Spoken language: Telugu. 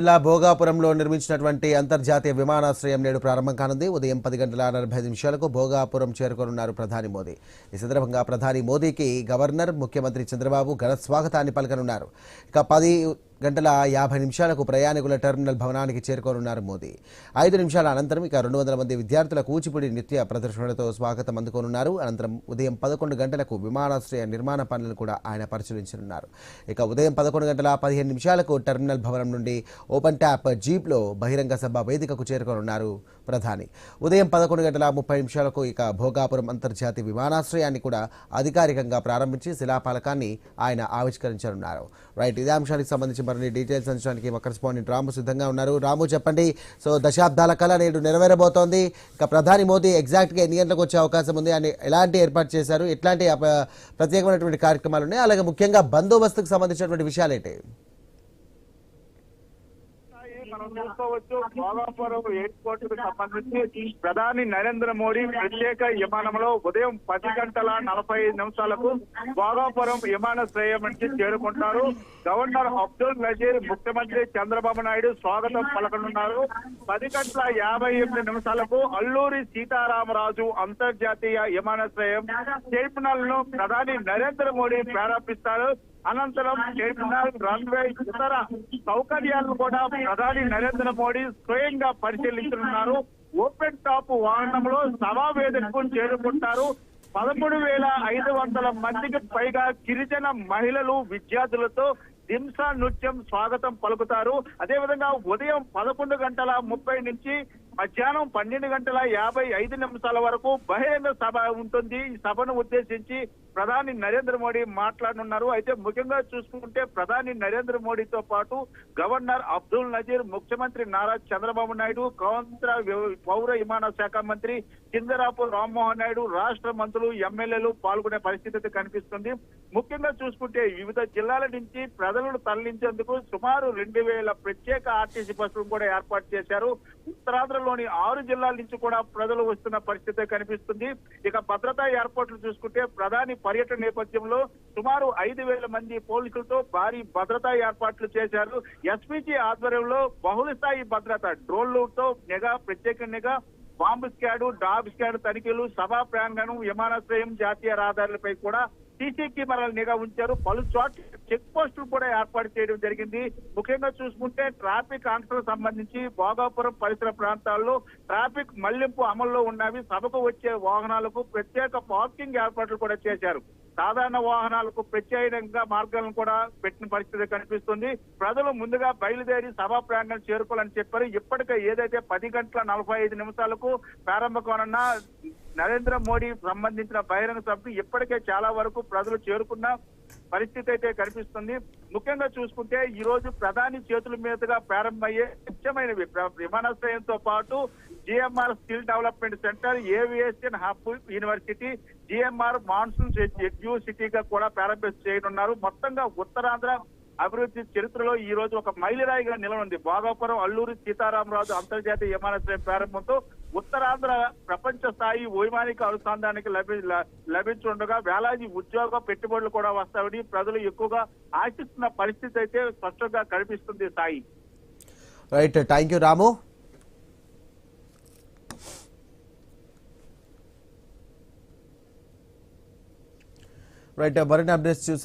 జిల్లా భోగాపురంలో నిర్మించినటువంటి అంతర్జాతీయ విమానాశ్రయం నేడు ప్రారంభం కానుంది. ఉదయం 10:45 భోగాపురం చేరుకోనున్నారు ప్రధాని మోదీ. ఈ సందర్భంగా ప్రధాని మోదీకి గవర్నర్, ముఖ్యమంత్రి చంద్రబాబు ఘన స్వాగతాన్ని పలకనున్నారు. ఇక 10:50 ప్రయాణికుల టెర్మినల్ భవనానికి చేరుకోనున్నారు మోదీ. 5 నిమిషాల అనంతరం ఇక 200 మంది విద్యార్థుల కూచిపూడి నృత్య ప్రదర్శనలతో స్వాగతం అందుకోనున్నారు. అనంతరం ఉదయం 11 గంటలకు విమానాశ్రయ నిర్మాణ పనులను కూడా ఆయన పరిశీలించనున్నారు. ఇక ఉదయం 11:15 టెర్మినల్ భవనం నుండి ఓపెన్ ట్యాప్ జీప్లో బహిరంగ సభ వేదికకు చేరుకోనున్నారు ప్రధాని. ఉదయం 11:30 ఇక భోగాపురం అంతర్జాతీయ విమానాశ్రయాన్ని కూడా అధికారికంగా ప్రారంభించి శిలాఫలకాన్ని ఆయన ఆవిష్కరించనున్నారు. రైట్, ఇదే అంశానికి సంబంధించి మరిన్ని డీటెయిల్స్ అందించడానికి మా కరెస్పాండెంట్ రాము సిద్ధంగా ఉన్నారు. రాము, చెప్పండి. సో దశాబ్దాల కళ నేడు నెరవేరబోతోంది. ఇక ప్రధాని మోదీ ఎగ్జాక్ట్గా ఎన్ని గంటలకు వచ్చే అవకాశం ఉంది అని ఎలాంటి ఏర్పాటు చేశారు, ఎట్లాంటి ప్రత్యేకమైనటువంటి కార్యక్రమాలు ఉన్నాయి, అలాగే ముఖ్యంగా బందోబస్తుకు సంబంధించినటువంటి విషయాలు ఏంటి? మనం చూసుకోవచ్చు, భోగాపురం ఎయిర్పోర్ట్ కు సంబంధించి ప్రధాని నరేంద్ర మోడీ ప్రత్యేక విమానంలో ఉదయం 10:45 భోగాపురం విమానాశ్రయం నుంచి చేరుకుంటారు. గవర్నర్ అబ్దుల్ నజీర్, ముఖ్యమంత్రి చంద్రబాబు నాయుడు స్వాగతం పలకనున్నారు. 10:58 అల్లూరి సీతారామరాజు అంతర్జాతీయ విమానాశ్రయం టెర్మినల్ ను ప్రధాని నరేంద్ర మోడీ ప్రారంభిస్తారు. అనంతరం టెర్మినల్, రన్వే, ఇతర సౌకర్యాలను కూడా ప్రధాని నరేంద్ర మోడీ స్వయంగా పరిశీలించనున్నారు. ఓపెన్ టాప్ వాహనంలో సభా వేదికకు చేరుకుంటారు. 13,500 మందికి పైగా గిరిజన మహిళలు, విద్యార్థులతో దింసా నృత్యం స్వాగతం పలుకుతారు. అదేవిధంగా ఉదయం 11:30 నుంచి మధ్యాహ్నం 12:55 వరకు బహిరంగ సభ ఉంటుంది. ఈ సభను ఉద్దేశించి ప్రధాని నరేంద్ర మోడీ మాట్లాడనున్నారు. అయితే ముఖ్యంగా చూసుకుంటే ప్రధాని నరేంద్ర మోడీతో పాటు గవర్నర్ అబ్దుల్ నజీర్, ముఖ్యమంత్రి నారా చంద్రబాబు నాయుడు, కేంద్ర పౌర విమాన శాఖ మంత్రి కింజరాపు రామ్మోహన్ నాయుడు, రాష్ట్ర మంత్రులు, ఎమ్మెల్యేలు పాల్గొనే పరిస్థితి కనిపిస్తుంది. ముఖ్యంగా చూసుకుంటే వివిధ జిల్లాల నుంచి ప్రజలను తరలించేందుకు సుమారు 2,000 ప్రత్యేక ఆర్టీసీ బస్సులు కూడా ఏర్పాటు చేశారు. ఉత్తరాంధ్రలోని 6 జిల్లాల నుంచి కూడా ప్రజలు వస్తున్న పరిస్థితి కనిపిస్తుంది. ఇక భద్రతా ఏర్పాట్లు చూసుకుంటే ప్రధాని పర్యటన నేపథ్యంలో సుమారు 5,000 మంది పోలీసులతో భారీ భద్రతా ఏర్పాట్లు చేశారు. ఎస్పీజీ ఆధ్వర్యంలో బహుళస్థాయి భద్రత, డ్రోన్లతో ప్రత్యేక నిఘా, బాంబు స్క్వాడ్, డాగ్ స్క్వాడ్ తనిఖీలు, సభా ప్రాంగణం, విమానాశ్రయం, జాతీయ రహదారులపై కూడా సీసీ కెమెరాల నిఘా ఉంచారు. పలు చోట్ల చెక్ పోస్టులు కూడా ఏర్పాటు చేయడం జరిగింది. ముఖ్యంగా చూసుకుంటే ట్రాఫిక్ ఆంక్షలకు సంబంధించి భోగాపురం పరిసర ప్రాంతాల్లో ట్రాఫిక్ మళ్లింపు అమల్లో ఉన్నవి. సభకు వచ్చే వాహనాలకు ప్రత్యేక పార్కింగ్ ఏర్పాట్లు కూడా చేశారు. సాధారణ వాహనాలకు ప్రత్యేకంగా మార్గాలను కూడా పెట్టిన పరిస్థితి కనిపిస్తుంది. ప్రజలు ముందుగా బయలుదేరి సభా ప్రాంగణం చేరుకోవాలని చెప్పారు. ఇప్పటికే ఏదైతే 10:45 ప్రారంభం కానున్న నరేంద్ర మోడీ సంబంధించిన బహిరంగ సభకు ఇప్పటికే చాలా వరకు ప్రజలు చేరుకున్న పరిస్థితి అయితే కనిపిస్తుంది. ముఖ్యంగా చూసుకుంటే ఈ రోజు ప్రధాని చేతుల మీదుగా ప్రారంభమయ్యే ముఖ్యమైనవి విమానాశ్రయంతో పాటు GMR skill development centre, aviation hub university, GMR monsoon edu సిటీగా కూడా ప్రారంభం చేయనున్నారు. మొత్తంగా ఉత్తరాంధ్ర అభివృద్ధి చరిత్రలో ఈ రోజు ఒక మైలురాయిగా నిలవనుంది. భోగాపురం అల్లూరి సీతారామరాజు అంతర్జాతీయ విమానాశ్రయం ప్రారంభంతో ఉత్తరాంధ్ర ప్రపంచ స్థాయి వైమానిక అనుసంధానానికి లభించుండగా వేలాది ఉద్యోగ పెట్టుబడులు కూడా వస్తాయని ప్రజలు ఎక్కువగా ఆశిస్తున్న పరిస్థితి అయితే స్పష్టంగా కనిపిస్తుంది. Sai, right, thank you Ramu. Right, మరిన్ని అప్డేట్స్ చూసి